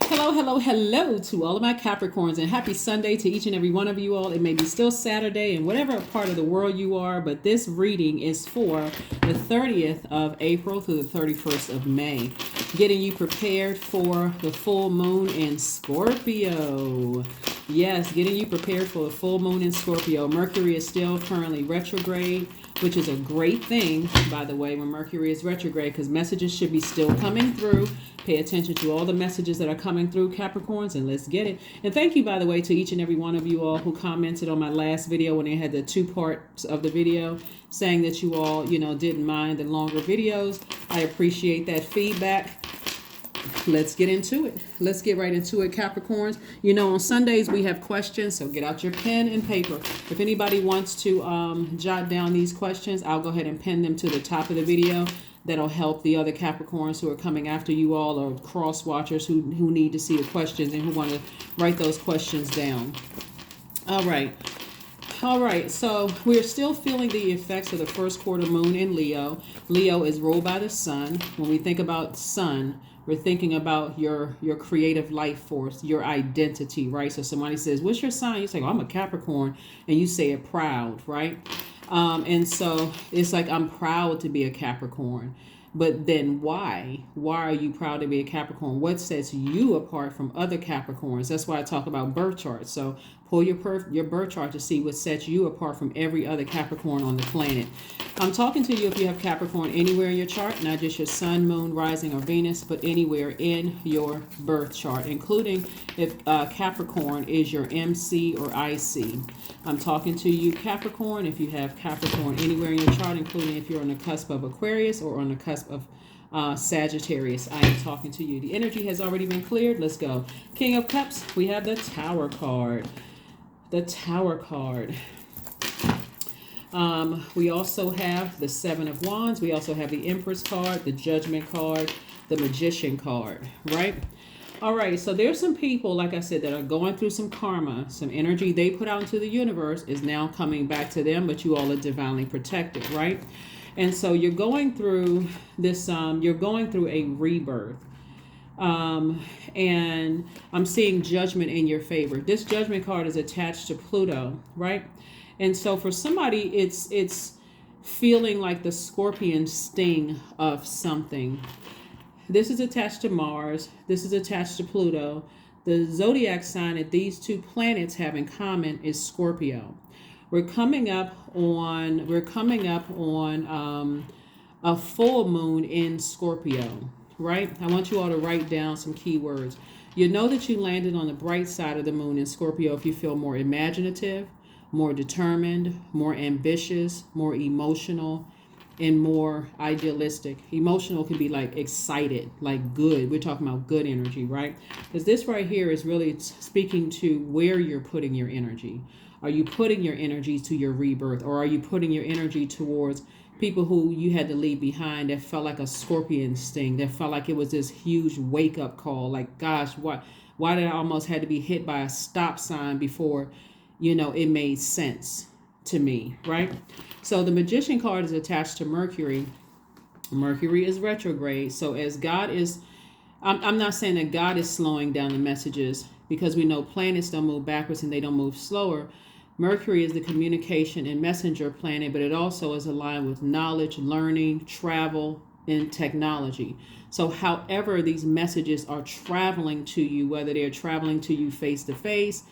Hello, hello, hello to all of my Capricorns, and happy Sunday to each and every one of you all. It may be still Saturday in whatever part of the world you are, but this reading is for the 30th of April through the 31st of May, getting you prepared for the full moon in Scorpio. Yes, getting you prepared for the full moon in Scorpio. Mercury is still currently retrograde, which is a great thing, by the way, when Mercury is retrograde, because messages should be still coming through. Pay attention to all the messages that are coming through, Capricorns, and let's get it. And thank you, by the way, to each and every one of you all who commented on my last video when they had the 2 parts of the video, saying that you all, didn't mind the longer videos. I appreciate that feedback. Let's get into it. Let's get right into it, Capricorns. On Sundays we have questions, so get out your pen and paper. If anybody wants to jot down these questions, I'll go ahead and pin them to the top of the video. That'll help the other Capricorns who are coming after you all, or cross watchers who need to see the questions and who want to write those questions down. All right, so we're still feeling the effects of the first quarter moon in Leo. Leo is ruled by the sun. When we think about sun, we're thinking about your creative life force, your identity, right? So somebody says, what's your sign? You say, I'm a Capricorn, and you say it proud, right? And so it's like, I'm proud to be a Capricorn. But then why? Why are you proud to be a Capricorn? What sets you apart from other Capricorns? That's why I talk about birth charts. So pull your birth chart to see what sets you apart from every other Capricorn on the planet. I'm talking to you if you have Capricorn anywhere in your chart, not just your sun, moon, rising, or Venus, but anywhere in your birth chart, including if Capricorn is your MC or IC. I'm talking to you, Capricorn, if you have Capricorn anywhere in your chart, including if you're on the cusp of Aquarius or on the cusp of Sagittarius. I am talking to you. The energy has already been cleared. Let's go. King of Cups, we have the Tower card. The Tower card. We also have the Seven of Wands. We also have the Empress card, the Judgment card, the Magician card, right? All right, so there's some people, like I said, that are going through some karma. Some energy they put out into the universe is now coming back to them, but you all are divinely protected, right? And so you're going through this, you're going through a rebirth. And I'm seeing judgment in your favor. This Judgment card is attached to Pluto, right? And so for somebody, it's feeling like the scorpion sting of something. This is attached to Mars. This is attached to Pluto. The zodiac sign that these 2 planets have in common is Scorpio. We're coming up on a full moon in Scorpio, right? I want you all to write down some keywords. You know that you landed on the bright side of the moon in Scorpio if you feel more imaginative, more determined, more ambitious, more emotional, and more idealistic. Emotional can be like excited, like good. We're talking about good energy, right? Because this right here is really speaking to where you're putting your energy. Are you putting your energy to your rebirth, or are you putting your energy towards people who you had to leave behind that felt like a scorpion sting, that felt like it was this huge wake-up call, like, gosh, why did I almost had to be hit by a stop sign before, it made sense to me, right? So the Magician card is attached to Mercury. Mercury is retrograde. So as God is, I'm not saying that God is slowing down the messages, because we know planets don't move backwards and they don't move slower. Mercury is the communication and messenger planet, but it also is aligned with knowledge, learning, travel, and technology. So however these messages are traveling to you, whether they're traveling to you face to face,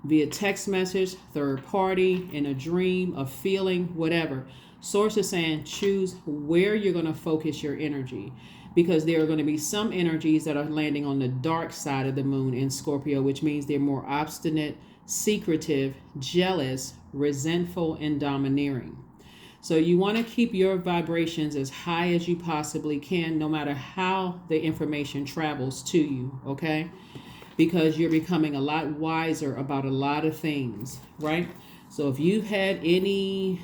via text message, third party, in a dream, a feeling, whatever. Source is saying choose where you're going to focus your energy, because there are going to be some energies that are landing on the dark side of the moon in Scorpio, which means they're more obstinate, secretive, jealous, resentful, and domineering. So you want to keep your vibrations as high as you possibly can, no matter how the information travels to you, okay? Because you're becoming a lot wiser about a lot of things, right? So if you've had any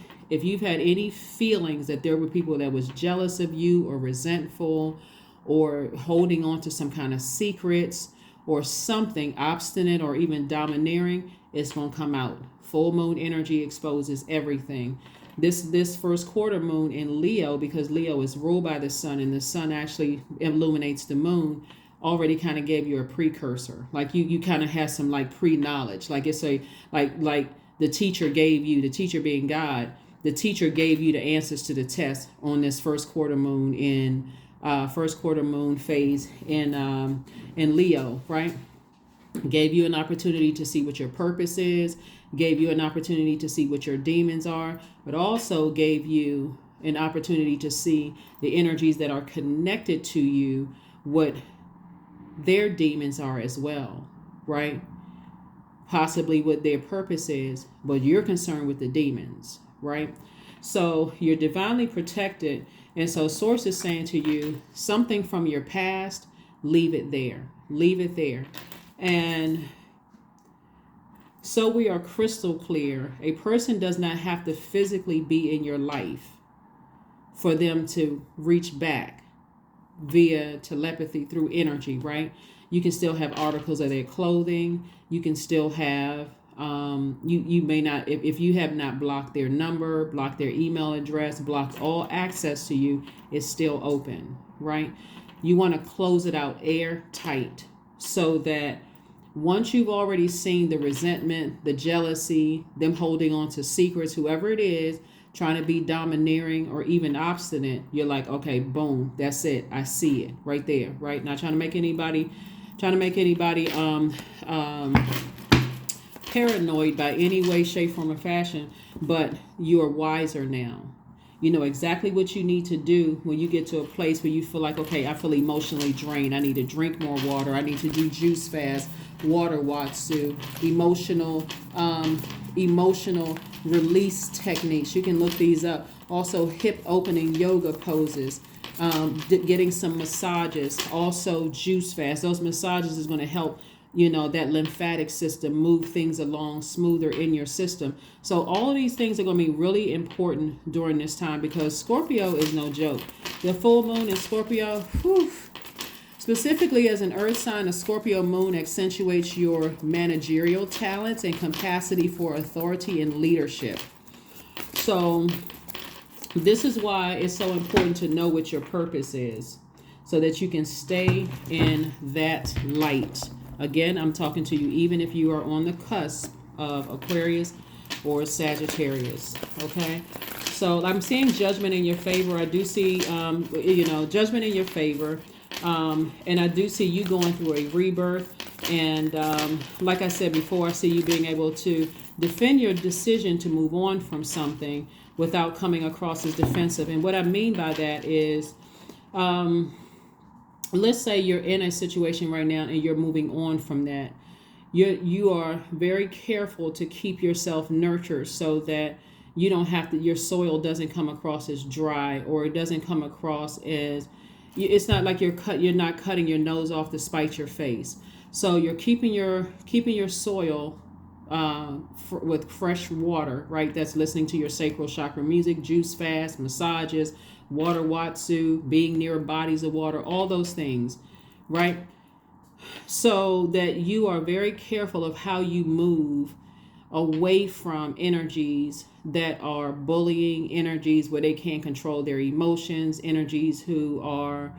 feelings that there were people that was jealous of you or resentful or holding on to some kind of secrets or something obstinate or even domineering, it's going to come out. Full moon energy exposes everything. This first quarter moon in Leo, because Leo is ruled by the sun and the sun actually illuminates the moon, already kind of gave you a precursor. Like you kind of have some like pre-knowledge. Like it's a like the teacher being God, the teacher gave you the answers to the test on this first quarter moon phase in Leo, right? Gave you an opportunity to see what your purpose is, gave you an opportunity to see what your demons are, but also gave you an opportunity to see the energies that are connected to you, what their demons are as well, right? Possibly what their purpose is, but you're concerned with the demons, right? So you're divinely protected. And so Source is saying to you, something from your past, leave it there. Leave it there. And so we are crystal clear. A person does not have to physically be in your life for them to reach back via telepathy through energy, right? You can still have articles of their clothing. You can still have, you may not, if you have not blocked their number, blocked their email address, blocked all access to you, it's still open, right? You want to close it out airtight so that once you've already seen the resentment, the jealousy, them holding on to secrets, whoever it is, trying to be domineering or even obstinate, you're like, okay, boom, that's it. I see it right there, right? Not trying to make anybody paranoid by any way, shape, form, or fashion, but you are wiser now. You know exactly what you need to do when you get to a place where you feel like, okay, I feel emotionally drained. I need to drink more water. I need to do juice fast, water watsu, emotional release techniques. You can look these up. Also, hip opening yoga poses, getting some massages, also juice fast. Those massages is going to help, that lymphatic system move things along smoother in your system. So all of these things are going to be really important during this time because Scorpio is no joke. The full moon in Scorpio, specifically as an earth sign, a Scorpio moon accentuates your managerial talents and capacity for authority and leadership. So this is why it's so important to know what your purpose is so that you can stay in that light. Again, I'm talking to you even if you are on the cusp of Aquarius or Sagittarius, okay? So I'm seeing judgment in your favor. I do see, judgment in your favor. And I do see you going through a rebirth. And like I said before, I see you being able to defend your decision to move on from something without coming across as defensive. And what I mean by that is, let's say you're in a situation right now and you're moving on from that. You are very careful to keep yourself nurtured so that you don't have to, your soil doesn't come across as dry, or it doesn't come across as, it's not like you're not cutting your nose off to spite your face. So you're keeping your soil with fresh water, right? That's listening to your sacral chakra music, juice fast, massages, water watsu, being near bodies of water, all those things, right? So that you are very careful of how you move away from energies that are bullying, energies where they can't control their emotions, energies who are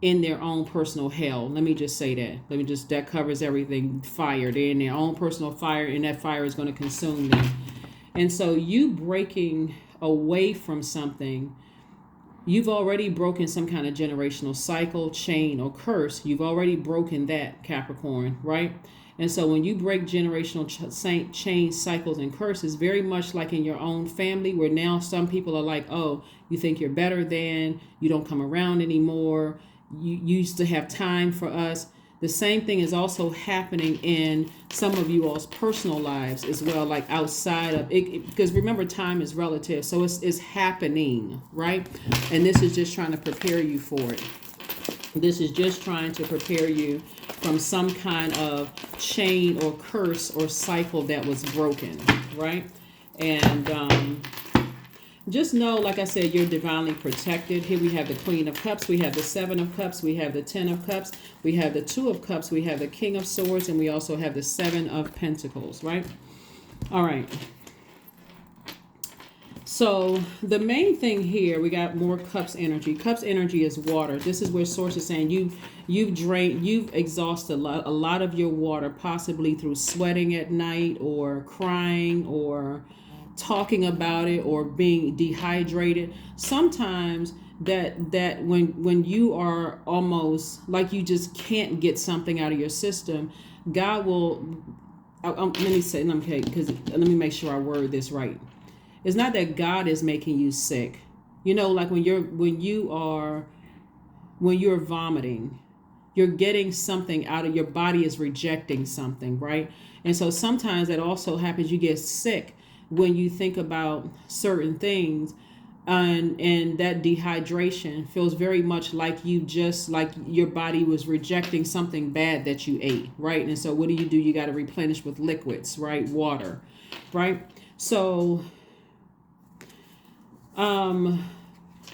in their own personal hell. Let me just say that. That covers everything. Fire. They're in their own personal fire, and that fire is going to consume them. And so you breaking away from something, you've already broken some kind of generational cycle, chain, or curse. You've already broken that, Capricorn, right? And so when you break generational chain cycles and curses, very much like in your own family, where now some people are like, oh, you think you're better than, you don't come around anymore, you used to have time for us. The same thing is also happening in some of you all's personal lives as well, like outside of it, because remember, time is relative. So it's happening, right? And this is just trying to prepare you for it. This is just trying to prepare you from some kind of chain or curse or cycle that was broken, right? And just know, like I said, you're divinely protected. Here we have the Queen of Cups, we have the Seven of Cups, we have the Ten of Cups, we have the Two of Cups, we have the King of Swords, and we also have the Seven of Pentacles, right? All right. So the main thing here, we got more cups energy. Cups energy is water. This is where source is saying you've exhausted a lot of your water, possibly through sweating at night or crying or talking about it or being dehydrated. Sometimes that when you are almost like you just can't get something out of your system, God will. Let me make sure I word this right. It's not that God is making you sick. Like when you're vomiting, you're getting something out of your body is rejecting something, right? And so sometimes that also happens. You get sick when you think about certain things, and that dehydration feels very much like like your body was rejecting something bad that you ate, right? And so what do? You got to replenish with liquids, right? Water, right? So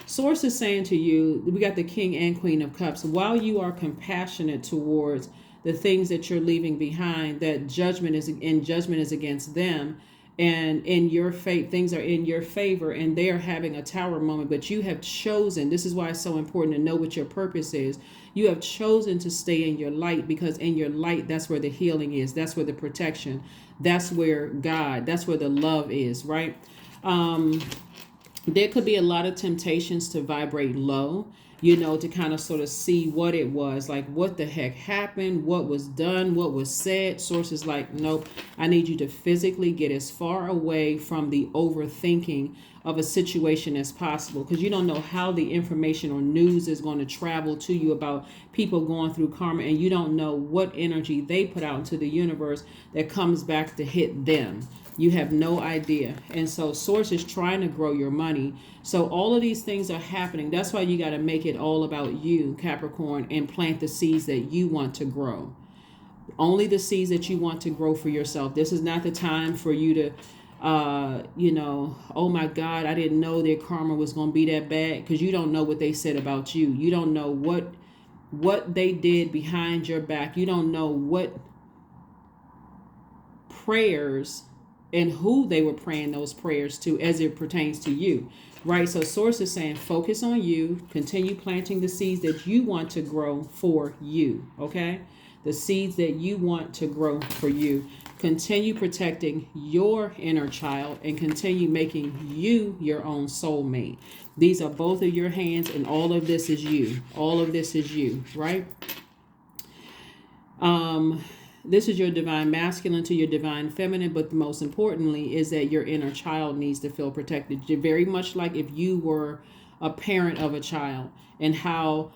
source is saying to you, we got the King and Queen of Cups. While you are compassionate towards the things that you're leaving behind, that judgment is against them, and in your fate, things are in your favor, and they are having a tower moment. But you have chosen. This is why it's so important to know what your purpose is. You have chosen to stay in your light, because in your light, that's where the healing is. That's where the protection. That's where God. That's where the love is. Right. There could be a lot of temptations to vibrate low, to kind of sort of see what it was, like what the heck happened, what was done, what was said. Sources like, nope, I need you to physically get as far away from the overthinking of a situation as possible, because you don't know how the information or news is going to travel to you about people going through karma, and you don't know what energy they put out into the universe that comes back to hit them. You have no idea. And so source is trying to grow your money. So all of these things are happening. That's why you got to make it all about you, Capricorn, and plant the seeds that you want to grow. Only the seeds that you want to grow for yourself. This is not the time for you to, oh my God, I didn't know their karma was going to be that bad, because you don't know what they said about you. You don't know what they did behind your back. You don't know what prayers and who they were praying those prayers to as it pertains to you, right? So source is saying focus on you, continue planting the seeds that you want to grow for you, okay? The seeds that you want to grow for you. Continue protecting your inner child and continue making you your own soulmate. These are both of your hands, and all of this is you. All of this is you, right? This is your divine masculine to your divine feminine, but most importantly is that your inner child needs to feel protected. You're very much like if you were a parent of a child, and how,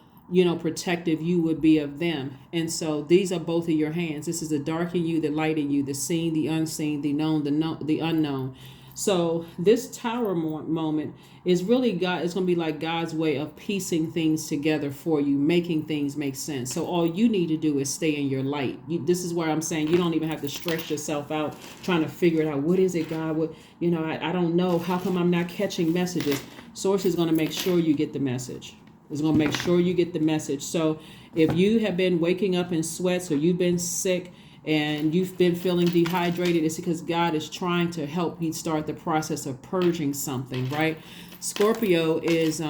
protective you would be of them. And so these are both of your hands. This is the dark in you, the light in you, the seen, the unseen, the known, the unknown. So this tower moment is really God. It's going to be like God's way of piecing things together for you, making things make sense. So all you need to do is stay in your light. This is where I'm saying you don't even have to stretch yourself out trying to figure it out. What is it, God? What, I don't know. How come I'm not catching messages? Source is going to make sure you get the message. It's going to make sure you get the message. So if you have been waking up in sweats, or you've been sick, and you've been feeling dehydrated, it's because God is trying to help you start the process of purging something, right? Scorpio is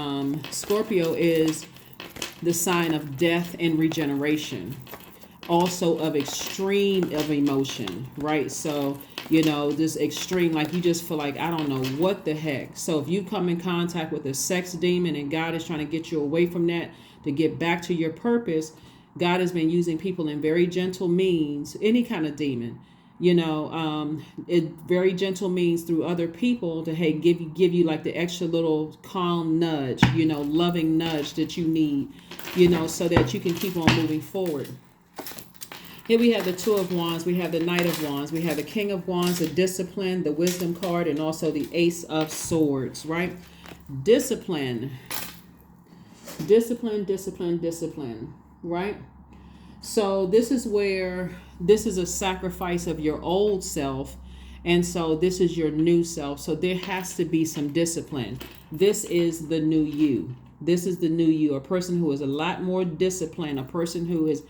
the sign of death and regeneration, also of extreme of emotion, right? So, this extreme, like you just feel like, I don't know what the heck. So if you come in contact with a sex demon and God is trying to get you away from that to get back to your purpose, God has been using people in very gentle means, any kind of demon, very gentle means through other people to, hey, give you like the extra little calm nudge, loving nudge that you need, so that you can keep on moving forward. Here we have the Two of Wands, we have the Knight of Wands, we have the King of Wands, the Discipline, the Wisdom card, and also the Ace of Swords, right? Discipline, right? So this is a sacrifice of your old self, and so this is your new self. So there has to be some discipline. This is the new you. This is the new you, a person who is a lot more disciplined, a person who is,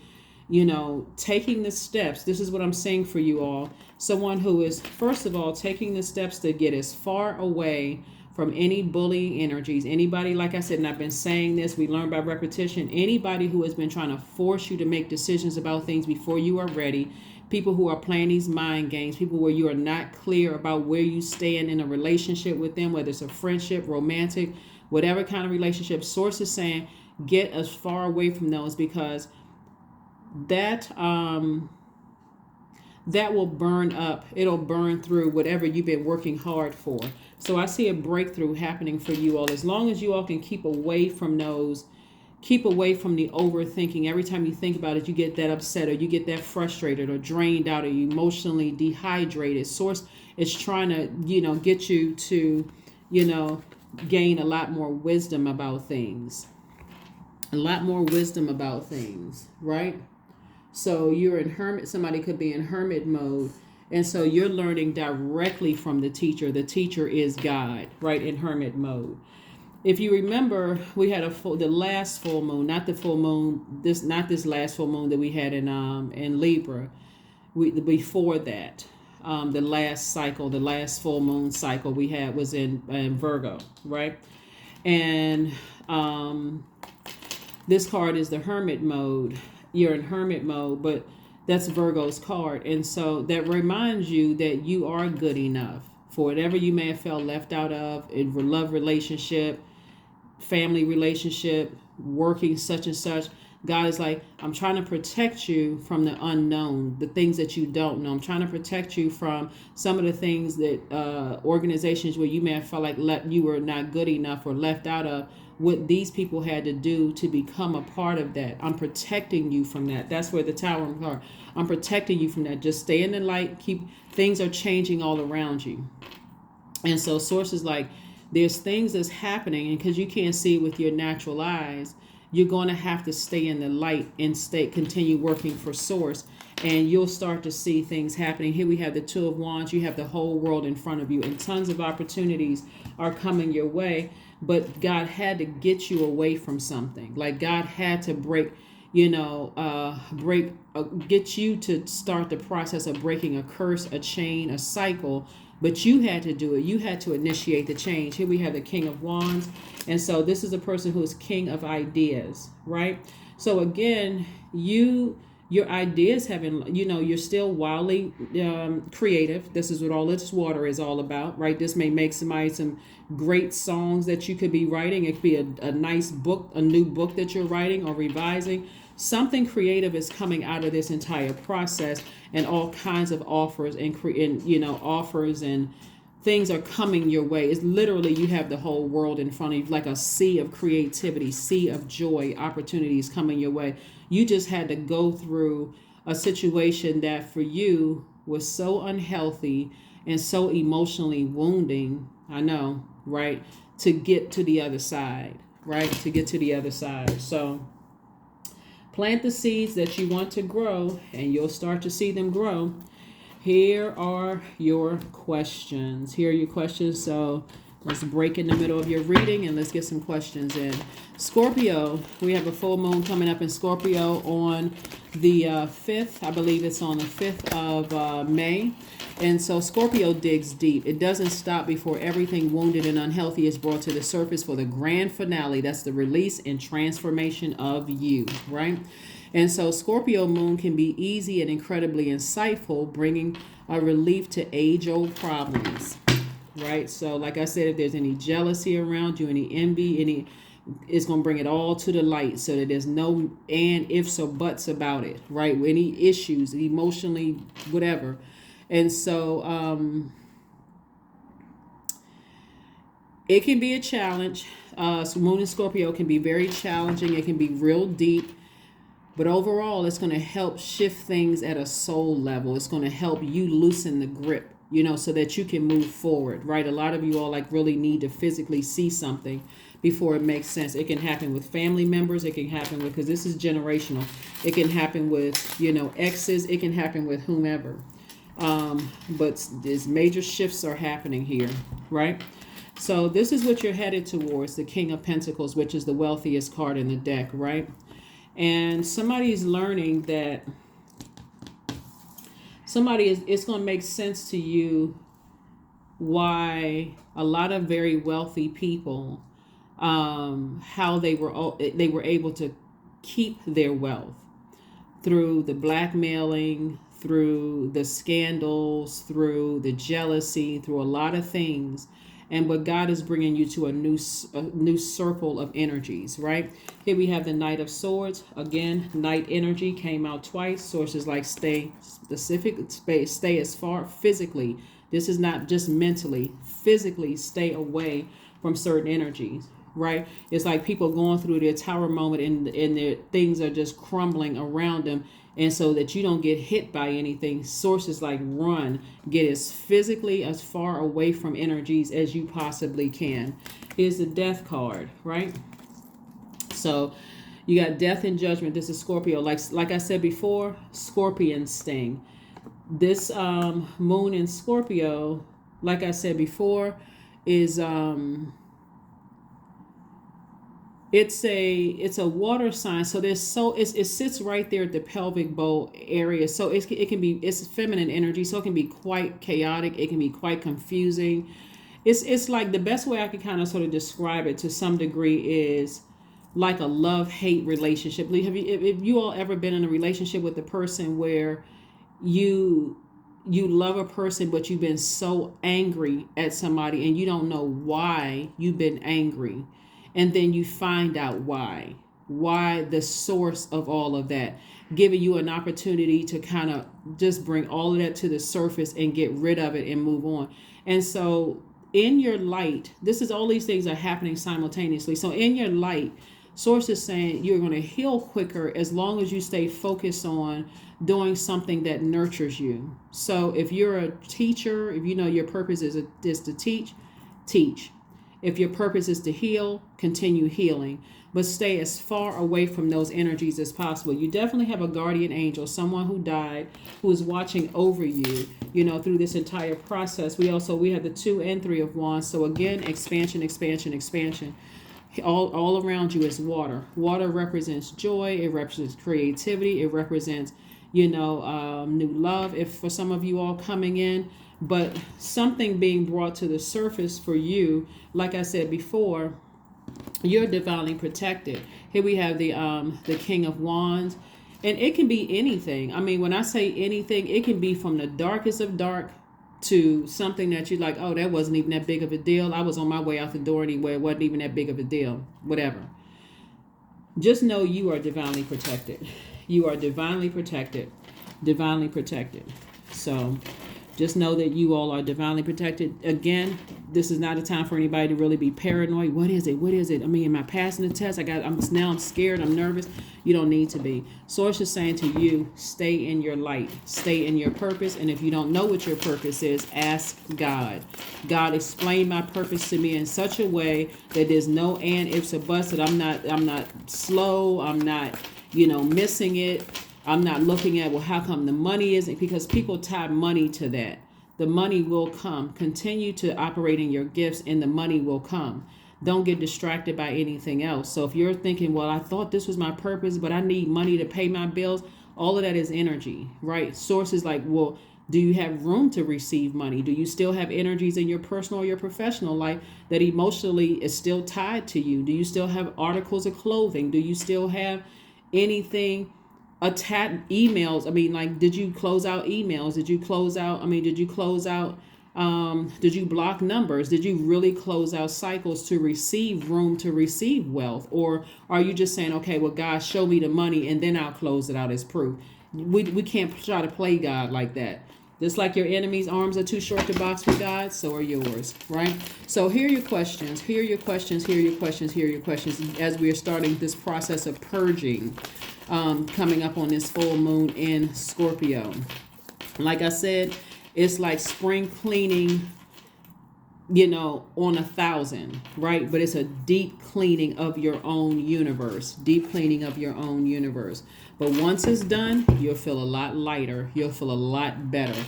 taking the steps. This is what I'm saying for you all. Someone who is, first of all, taking the steps to get as far away from any bullying energies. Anybody, like I said, and I've been saying this, we learn by repetition, anybody who has been trying to force you to make decisions about things before you are ready, people who are playing these mind games, people where you are not clear about where you stand in a relationship with them, whether it's a friendship, romantic, whatever kind of relationship, Source is saying, get as far away from those, because that that will burn up. It'll burn through whatever you've been working hard for. So I see a breakthrough happening for you all. As long as you all can keep away from those, keep away from the overthinking. Every time you think about it, you get that upset, or you get that frustrated or drained out, or you emotionally dehydrated. Source is trying to, get you to, gain a lot more wisdom about things. A lot more wisdom about things, right? So you're in hermit, somebody could be in hermit mode. And so you're learning directly from the teacher. The teacher is God, right? In hermit mode. If you remember, we had the last full moon, not the full moon, not this last full moon that we had in Libra. Before that, the last cycle, the last full moon cycle we had was in Virgo, right? And this card is the hermit mode. You're in hermit mode, but that's Virgo's card. And so that reminds you that you are good enough for whatever you may have felt left out of in love relationship, family relationship, working such and such. God is like, I'm trying to protect you from the unknown, the things that you don't know. I'm trying to protect you from some of the things that organizations where you may have felt like you were not good enough or left out of, what these people had to do to become a part of that. I'm protecting you from that. That's where the Tower card. I'm protecting you from that. Just stay in the light. Things are changing all around you. And so Source is like, there's things that's happening, and because you can't see with your natural eyes, you're going to have to stay in the light and continue working for Source, and you'll start to see things happening. Here we have the Two of Wands. You have the whole world in front of you, and tons of opportunities are coming your way. But God had to get you away from something. Like God had to get you to start the process of breaking a curse, a chain, a cycle. But you had to do it. You had to initiate the change. Here we have the King of Wands. And so this is a person who is king of ideas, right? So again, your ideas haven't, you're still wildly creative. This is what all this water is all about, right? This may make somebody some great songs that you could be writing. It could be a nice book, a new book that you're writing or revising. Something creative is coming out of this entire process, and all kinds of offers and offers and things are coming your way. It's literally, you have the whole world in front of you, like a sea of creativity, sea of joy, opportunities coming your way. You just had to go through a situation that for you was so unhealthy and so emotionally wounding. I know, right? To get to the other side, right? To get to the other side. So plant the seeds that you want to grow, and you'll start to see them grow. Here are your questions. Here are your questions. So let's break in the middle of your reading and let's get some questions in. Scorpio, we have a full moon coming up in Scorpio on the 5th. I believe it's on the 5th of May. And so Scorpio digs deep. It doesn't stop before everything wounded and unhealthy is brought to the surface for the grand finale. That's the release and transformation of you, right? And so Scorpio moon can be easy and incredibly insightful, bringing a relief to age-old problems, right? So like I said, if there's any jealousy around you, any envy, it's going to bring it all to the light so that there's no and ifs or buts about it, right? Any issues, emotionally, whatever. And so it can be a challenge. So moon in Scorpio can be very challenging. It can be real deep. But overall, it's going to help shift things at a soul level. It's going to help you loosen the grip, so that you can move forward, right? A lot of you all really need to physically see something before it makes sense. It can happen with family members. It can happen because this is generational. It can happen with, exes. It can happen with whomever. But there's major shifts are happening here, right? So this is what you're headed towards, the King of Pentacles, which is the wealthiest card in the deck, right? And somebody's learning that it's going to make sense to you why a lot of very wealthy people, how they were able to keep their wealth through the blackmailing, through the scandals, through the jealousy, through a lot of things. And but God is bringing you to a new circle of energies, right? Here we have the Knight of Swords. Again, Knight energy came out twice. Sources like stay specific, stay as far physically. This is not just mentally, physically stay away from certain energies, right? It's like people going through their tower moment and their things are just crumbling around them. And so that you don't get hit by anything, sources like run, get as physically as far away from energies as you possibly can. Here's the Death card, right? So you got Death and Judgment. This is Scorpio. Like I said before, Scorpion sting. This moon in Scorpio, like I said before, is it's a water sign, so it sits right there at the pelvic bowl area. So it's feminine energy, so it can be quite chaotic. It can be quite confusing. It's like the best way I can kind of sort of describe it to some degree is like a love-hate relationship. If you all ever been in a relationship with a person where you love a person, but you've been so angry at somebody and you don't know why you've been angry. And then you find out why the source of all of that, giving you an opportunity to kind of just bring all of that to the surface and get rid of it and move on. And so in your light, all these things are happening simultaneously. So in your light, source is saying you're going to heal quicker as long as you stay focused on doing something that nurtures you. So if you're a teacher, if you know your purpose is to teach. If your purpose is to heal, continue healing, but stay as far away from those energies as possible. You definitely have a guardian angel, someone who died, who is watching over you, through this entire process. We have the 2 and 3 of Wands. So again, expansion. All around you is water. Water represents joy. It represents creativity. It represents, new love. If for some of you all coming in, but something being brought to the surface for you, like I said before, you're divinely protected. Here we have the King of Wands, and it can be anything. I mean, when I say anything, it can be from the darkest of dark to something that you're like, oh, that wasn't even that big of a deal. I was on my way out the door anyway. It wasn't even that big of a deal. Whatever. Just know you are divinely protected. You are divinely protected. Divinely protected. So just know that you all are divinely protected. Again, this is not a time for anybody to really be paranoid. What is it? I mean, am I passing the test? I'm scared. I'm nervous. You don't need to be. Source is saying to you, stay in your light, stay in your purpose. And if you don't know what your purpose is, ask God. God, explain my purpose to me in such a way that there's no and ifs or buts, that I'm not slow. I'm not, missing it. I'm not looking at, well, how come the money isn't? Because people tie money to that. The money will come. Continue to operate in your gifts and the money will come. Don't get distracted by anything else. So if you're thinking, well, I thought this was my purpose, but I need money to pay my bills, all of that is energy, right? Sources like, well, do you have room to receive money? Do you still have energies in your personal or your professional life that emotionally is still tied to you? Do you still have articles of clothing? Do you still have anything? Emails? I mean, like, did you close out emails? Did you block numbers? Did you really close out cycles to receive room to receive wealth? Or are you just saying, okay, well, God, show me the money and then I'll close it out as proof? We can't try to play God like that. Just like your enemy's arms are too short to box with God, so are yours, right? So here are your questions. As we are starting this process of purging, coming up on this full moon in Scorpio. Like I said, it's like spring cleaning, on 1,000, right? But it's a deep cleaning of your own universe. But once it's done, you'll feel a lot lighter. You'll feel a lot better.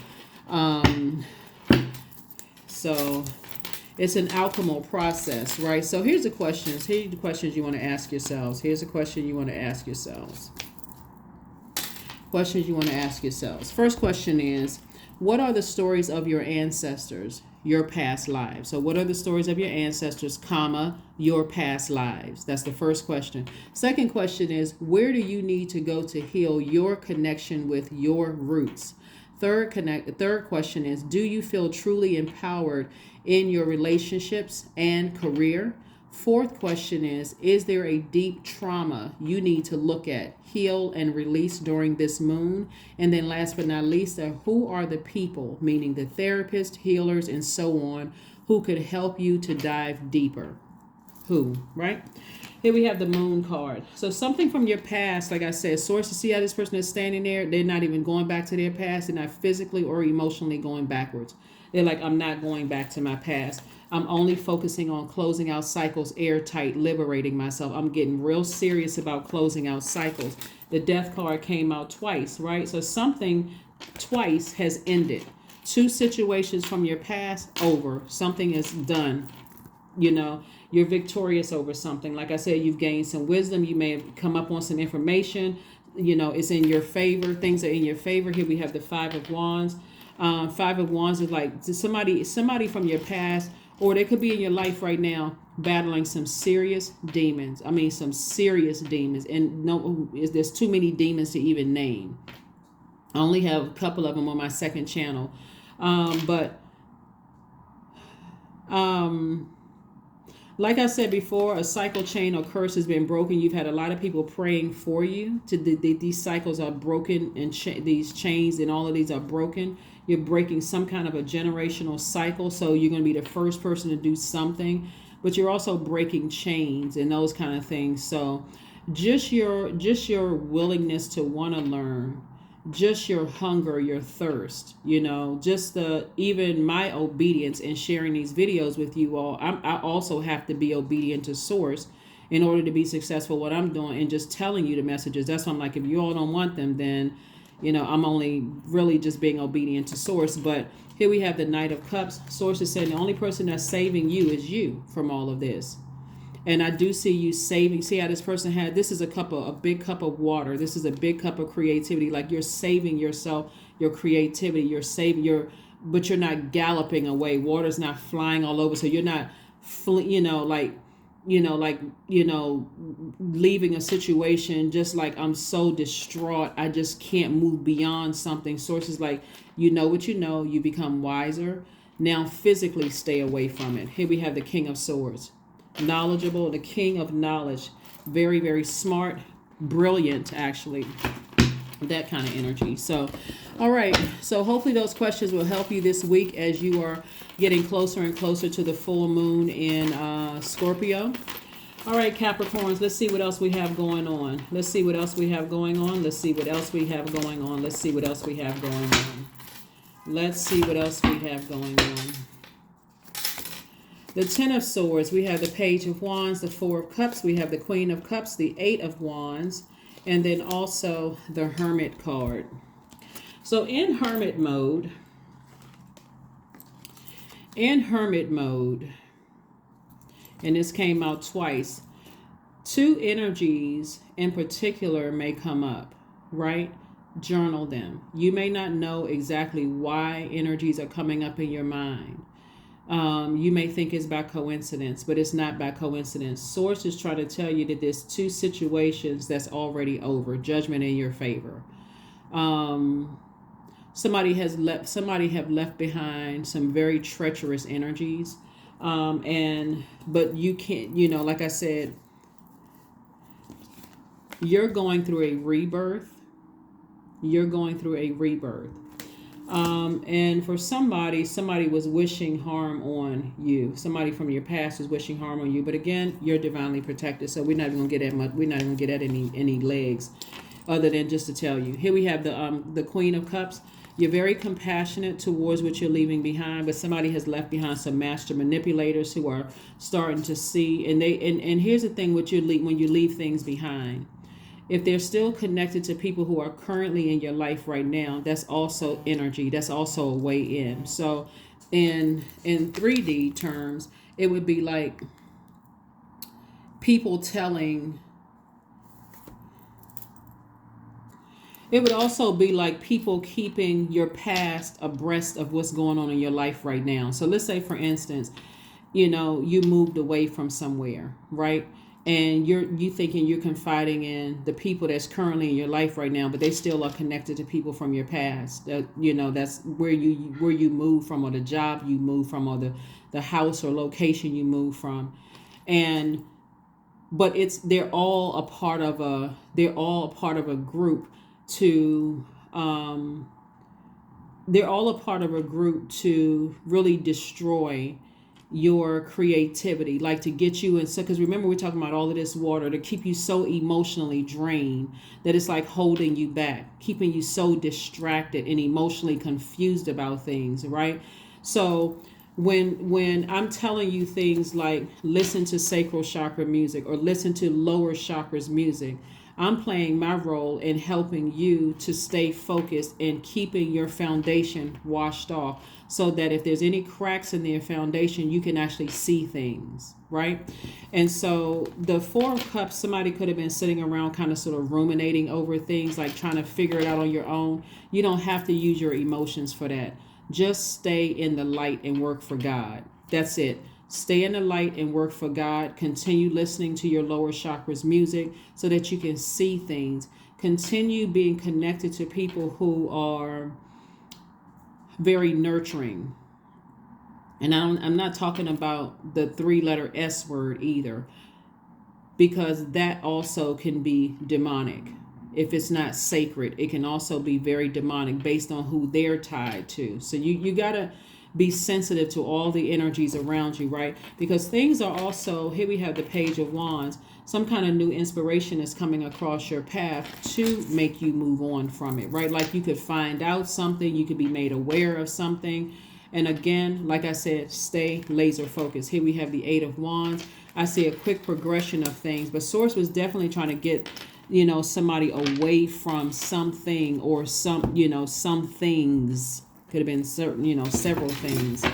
So it's an alchemical process, right? So here's the questions. Here's the questions you want to ask yourselves. Questions you want to ask yourselves. First question is, what are the stories of your ancestors, your past lives? So what are the stories of your ancestors, comma, your past lives? That's the first question. Second question is, where do you need to go to heal your connection with your roots? Third question is, do you feel truly empowered in your relationships and career? Fourth question is there a deep trauma you need to look at, heal, and release during this moon? And then last but not least, who are the people, meaning the therapists, healers, and so on, who could help you to dive deeper? Who, right? Here we have the moon card. So something from your past, like I said, sources, see how this person is standing there? They're not even going back to their past. They're not physically or emotionally going backwards. They're like, I'm not going back to my past. I'm only focusing on closing out cycles airtight, liberating myself. I'm getting real serious about closing out cycles. The death card came out twice, right? So something twice has ended. Two situations from your past over. Something is done. You know, you're victorious over something. Like I said, you've gained some wisdom. You may have come up on some information. You know, it's in your favor. Things are in your favor. Here we have the Five of Wands. Five of Wands is like somebody from your past, or they could be in your life right now battling some serious demons. I mean, some serious demons. And no, there's too many demons to even name. I only have a couple of them on my second channel. Like I said before, a cycle chain or curse has been broken. You've had a lot of people praying for you. These cycles are broken, and these chains and all of these are broken. You're breaking some kind of a generational cycle. So you're going to be the first person to do something. But you're also breaking chains and those kind of things. So just your willingness to want to learn, just your hunger, your thirst, you know, just even my obedience in sharing these videos with you all. I also have to be obedient to source in order to be successful what I'm doing and just telling you the messages. That's why I'm like, if you all don't want them, then, you know, I'm only really just being obedient to source. But here we have the Knight of Cups. Source is saying the only person that's saving you is you from all of this. And I do see you saving. See how this person had, this is a big cup of water. This is a big cup of creativity. Like you're saving yourself, your creativity, but you're not galloping away. Water's not flying all over. So you're not, leaving a situation just like, I'm so distraught. I just can't move beyond something. Sources like, you know what you know, you become wiser. Now physically stay away from it. Here we have the King of Swords. Knowledgeable, the king of knowledge, very, very smart, brilliant, actually, that kind of energy. So, all right. So hopefully those questions will help you this week as you are getting closer and closer to the full moon in Scorpio. All right, Capricorns, let's see what else we have going on. Let's see what else we have going on. Let's see what else we have going on. Let's see what else we have going on. Let's see what else we have going on. The Ten of Swords, we have the Page of Wands, the Four of Cups, we have the Queen of Cups, the Eight of Wands, and then also the Hermit card. So in Hermit mode, and this came out twice, two energies in particular may come up, right? Journal them. You may not know exactly why energies are coming up in your mind. You may think it's by coincidence, but it's not by coincidence. Source is trying to tell you that there's two situations that's already over. Judgment in your favor. Somebody have left behind some very treacherous energies. But you can't, like I said, you're going through a rebirth. And for somebody was wishing harm on you. Somebody from your past was wishing harm on you. But again, you're divinely protected. So we're not even going to get at much. We're not even going to get at any legs, other than just to tell you. Here we have the Queen of Cups. You're very compassionate towards what you're leaving behind, but somebody has left behind some master manipulators who are starting to see. And here's the thing: when you leave things behind. If they're still connected to people who are currently in your life right now, that's also energy. That's also a way in. So in 3D terms, it would be like people telling It would also be like people keeping your past abreast of what's going on in your life right now. So let's say, for instance, you moved away from somewhere, right? And you thinking you're confiding in the people that's currently in your life right now, but they still are connected to people from your past. That's where you moved from, or the job you moved from, or the house or location you moved from. And but they're all a part of a group to um they're all a part of a group to really destroy your creativity, like to get you in. So because remember, we're talking about all of this water to keep you so emotionally drained that it's like holding you back, keeping you so distracted and emotionally confused about things, right? So when I'm telling you things like listen to sacral chakra music or listen to lower chakras music, I'm playing my role in helping you to stay focused and keeping your foundation washed off, so that if there's any cracks in their foundation, you can actually see things, right? And so the Four of Cups, somebody could have been sitting around kind of sort of ruminating over things, like trying to figure it out on your own. You don't have to use your emotions for that. Just stay in the light and work for God. That's it. Stay in the light and work for God. Continue listening to your lower chakras music so that you can see things. Continue being connected to people who are very nurturing. And I'm not talking about the 3-letter S word either, because that also can be demonic. If it's not sacred, it can also be very demonic based on who they're tied to. So you gotta be sensitive to all the energies around you, right? Because things are also, here we have the Page of Wands. Some kind of new inspiration is coming across your path to make you move on from it, right? Like you could find out something, you could be made aware of something. And again, like I said, stay laser focused. Here we have the 8 of Wands. I see a quick progression of things, but Source was definitely trying to get somebody away from something, or some things. Could have been certain, several things.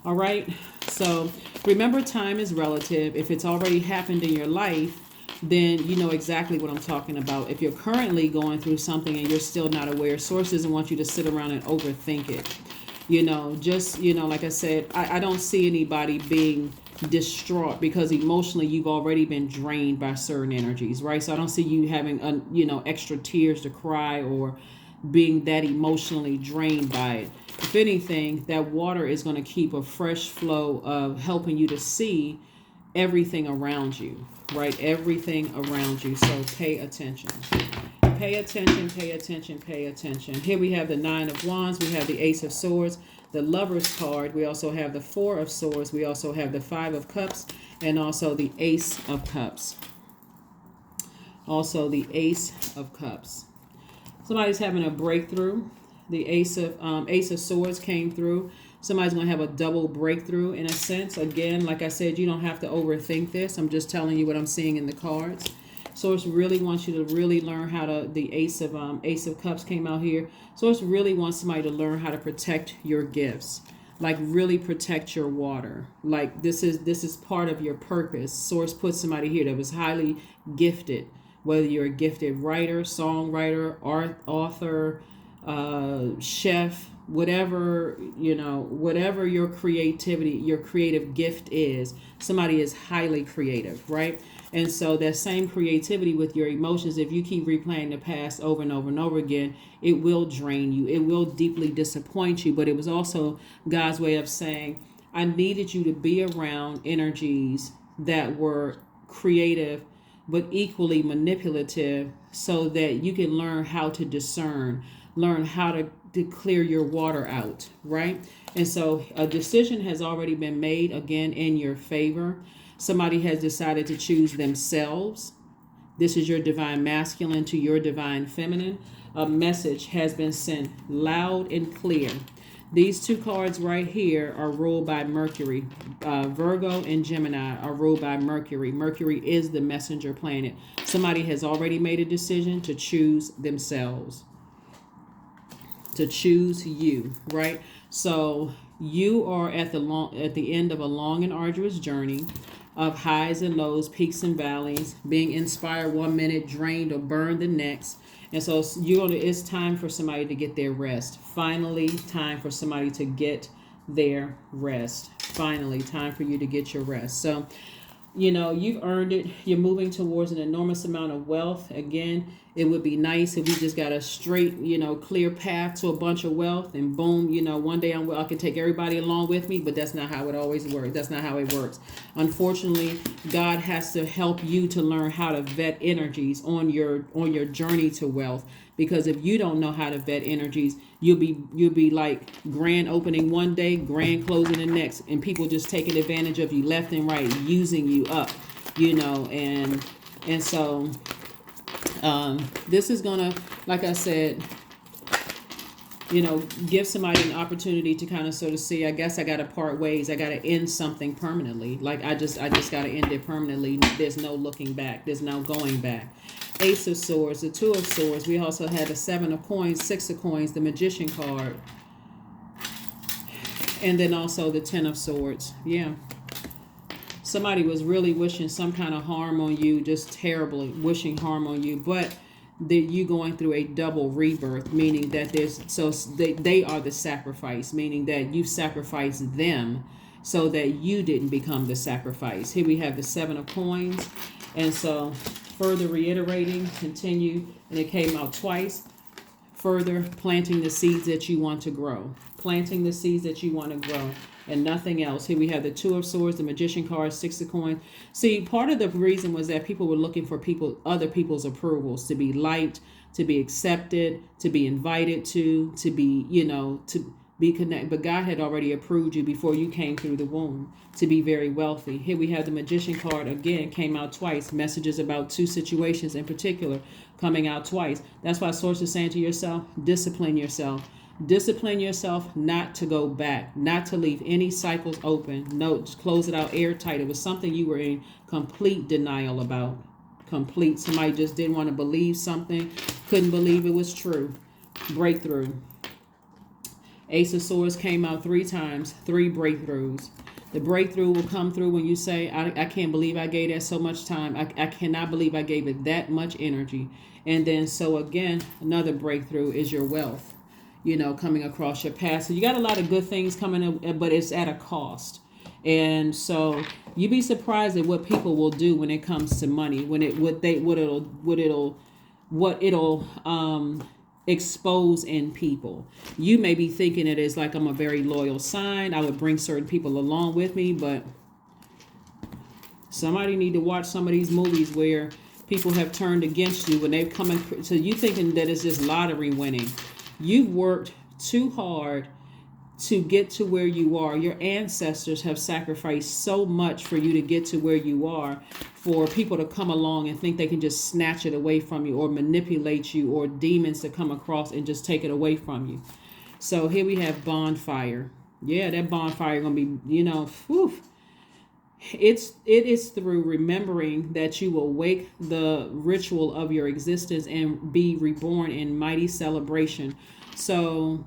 All right. So remember, time is relative. If it's already happened in your life, then you know exactly what I'm talking about. If you're currently going through something and you're still not aware, Source doesn't want you to sit around and overthink it. Like I said, I don't see anybody being distraught, because emotionally you've already been drained by certain energies, right? So I don't see you having extra tears to cry, or being that emotionally drained by it. If anything, that water is going to keep a fresh flow of helping you to see everything around you, right? Everything around you. So pay attention. Pay attention, pay attention, pay attention. Here we have the 9 of Wands. We have the Ace of Swords, the Lover's card. We also have the 4 of Swords. We also have the 5 of Cups, and also the Ace of Cups. Also the Ace of Cups. Somebody's having a breakthrough. The Ace of Swords came through. Somebody's going to have a double breakthrough in a sense. Again, like I said, you don't have to overthink this. I'm just telling you what I'm seeing in the cards. Source really wants you to really learn how to, the Ace of Cups came out here. Source really wants somebody to learn how to protect your gifts. Like really protect your water. Like this is part of your purpose. Source put somebody here that was highly gifted. Whether you're a gifted writer, songwriter, author, chef, whatever your creativity, your creative gift is, somebody is highly creative, right? And so that same creativity with your emotions, if you keep replaying the past over and over and over again, it will drain you. It will deeply disappoint you. But it was also God's way of saying, I needed you to be around energies that were creative but equally manipulative, so that you can learn how to discern, learn how to clear your water out, right? And so a decision has already been made, again, in your favor. Somebody has decided to choose themselves. This is your divine masculine to your divine feminine. A message has been sent loud and clear. These two cards right here are ruled by Mercury. Virgo and Gemini are ruled by Mercury. Mercury is the messenger planet. Somebody has already made a decision to choose themselves, to choose you, right? So you are at the end of a long and arduous journey of highs and lows, peaks and valleys, being inspired one minute, drained or burned the next. And so it's time for somebody to get their rest. Finally, time for somebody to get their rest. Finally, time for you to get your rest. So, you've earned it. You're moving towards an enormous amount of wealth. Again, it would be nice if we just got a straight, clear path to a bunch of wealth, and boom, one day I can take everybody along with me, but that's not how it always works. That's not how it works. Unfortunately, God has to help you to learn how to vet energies on your journey to wealth, because if you don't know how to vet energies, you'll be like grand opening one day, grand closing the next, and people just taking advantage of you left and right, using you up, and so this is gonna, like I said, give somebody an opportunity to kind of sort of see, I guess I got to part ways. I got to end something permanently. Like I just got to end it permanently. There's no looking back. There's no going back. Ace of Swords, the Two of Swords. We also had the Seven of Coins, Six of Coins, the Magician card. And then also the Ten of Swords. Yeah. Somebody was really wishing some kind of harm on you, just terribly wishing harm on you, but you going through a double rebirth, meaning that they are the sacrifice, meaning that you sacrificed them so that you didn't become the sacrifice. Here we have the Seven of Coins. And so further reiterating, continue, and it came out twice. Further planting the seeds that you want to grow. Planting the seeds that you want to grow. And nothing else. Here we have the Two of Swords, the Magician card, Six of Coins. See, part of the reason was that people were looking for other people's approvals, to be liked, to be accepted, to be invited to be, to be connected. But God had already approved you before you came through the womb to be very wealthy. Here we have the Magician card again, came out twice. Messages about two situations in particular coming out twice. That's why Source is saying to yourself, discipline yourself. Discipline yourself not to go back, not to leave any cycles open. No, just close it out airtight. It was something you were in complete denial about. Somebody just didn't want to believe something, couldn't believe it was true. Breakthrough. Ace of Swords came out 3 times, 3 breakthroughs. The breakthrough will come through when you say, I can't believe I gave that so much time. I cannot believe I gave it that much energy. And then, so again, another breakthrough is your wealth, coming across your path. So you got a lot of good things coming up, but it's at a cost. And so you'd be surprised at what people will do when it comes to money, what it'll expose in people. You may be thinking it is like, I'm a very loyal sign, I would bring certain people along with me, but somebody need to watch some of these movies where people have turned against you when they've come in. So you thinking that it's just lottery winning. You've worked too hard to get to where you are. Your ancestors have sacrificed so much for you to get to where you are, for people to come along and think they can just snatch it away from you, or manipulate you, or demons to come across and just take it away from you. So here we have bonfire. Yeah, that bonfire gonna be, it is through remembering that you will wake the ritual of your existence and be reborn in mighty celebration. So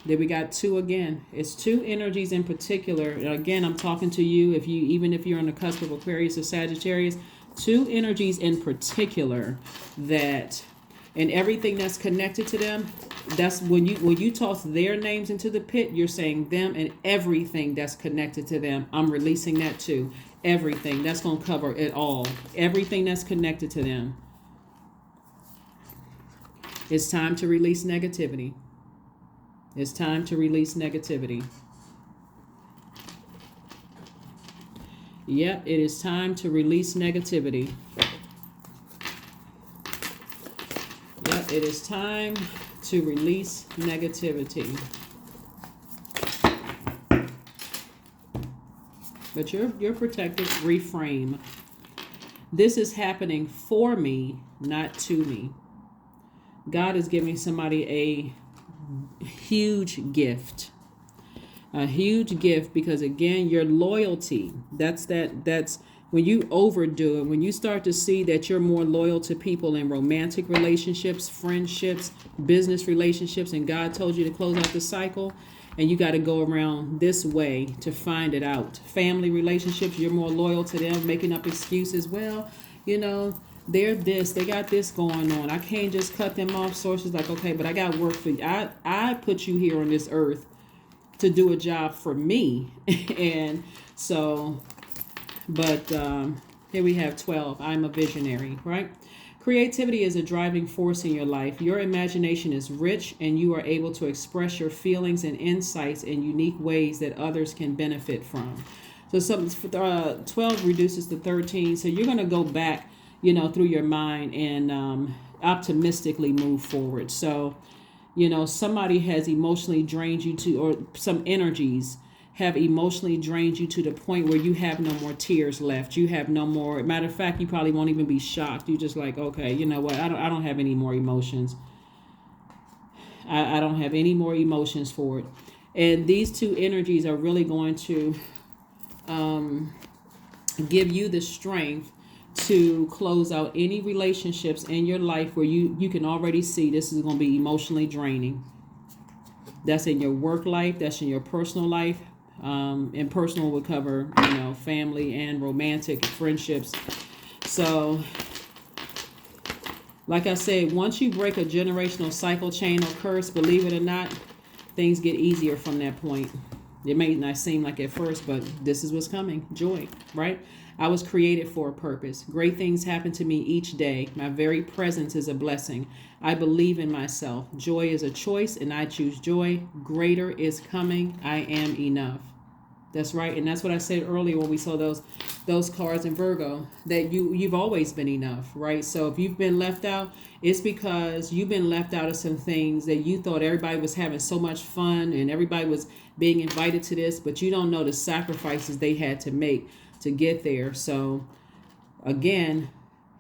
there we got 2 again. It's 2 energies in particular. Again, I'm talking to you, even if you're on the cusp of Aquarius or Sagittarius, 2 energies in particular that, and everything that's connected to them, that's when you toss their names into the pit, you're saying them and everything that's connected to them. I'm releasing that too. Everything. That's going to cover it all. Everything that's connected to them. It's time to release negativity. It's time to release negativity. Yep, it is time to release negativity. Yep, it is time to release negativity. But you're protected. Reframe. This is happening for me, not to me. God is giving somebody a huge gift. A huge gift, because again, your loyalty, that's when you overdo it, when you start to see that you're more loyal to people in romantic relationships, friendships, business relationships, and God told you to close out the cycle, and you got to go around this way to find it out. Family relationships, you're more loyal to them, making up excuses. Well, they got this going on. I can't just cut them off. Source is like, okay, but I got work for you. I put you here on this earth to do a job for me. And so, but here we have 12. I'm a visionary, right? Creativity is a driving force in your life. Your imagination is rich, and you are able to express your feelings and insights in unique ways that others can benefit from. So 12 reduces to 13. So you're going to go back, through your mind and optimistically move forward. So, somebody has emotionally drained you to, or some energies have emotionally drained you to the point where you have no more tears left. You have no more. Matter of fact, you probably won't even be shocked. You just like, okay, you know what? I don't have any more emotions. I don't have any more emotions for it. And these two energies are really going to give you the strength to close out any relationships in your life where you can already see this is going to be emotionally draining. That's in your work life. That's in your personal life. And personal would cover, family and romantic friendships. So, like I said, once you break a generational cycle, chain, or curse, believe it or not, things get easier from that point. It may not seem like at first, but this is what's coming. Joy, right? I was created for a purpose. Great things happen to me each day. My very presence is a blessing. I believe in myself. Joy is a choice, and I choose joy. Greater is coming. I am enough. That's right. And that's what I said earlier when we saw those cards in Virgo, that you've always been enough, right? So if you've been left out, it's because you've been left out of some things that you thought everybody was having so much fun and everybody was being invited to this, but you don't know the sacrifices they had to make to get there. So again,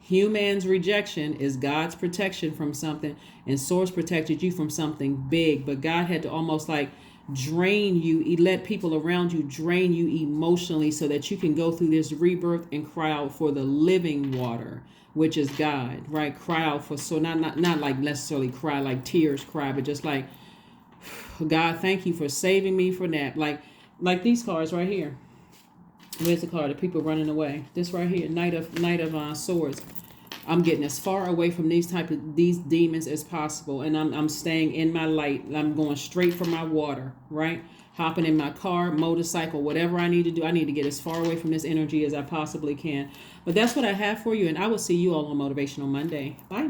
human's rejection is God's protection from something, and source protected you from something big, but God had to almost like drain you. He let people around you drain you emotionally so that you can go through this rebirth and cry out for the living water, which is God, right? Cry out for, so not like necessarily cry like tears cry, but just like, God, thank you for saving me from that. Like these cards right here. Where's the card? The people running away. This right here, Knight of Swords. I'm getting as far away from these demons as possible, and I'm staying in my light. I'm going straight for my water, right? Hopping in my car, motorcycle, whatever I need to do. I need to get as far away from this energy as I possibly can. But that's what I have for you, and I will see you all on Motivational Monday. Bye.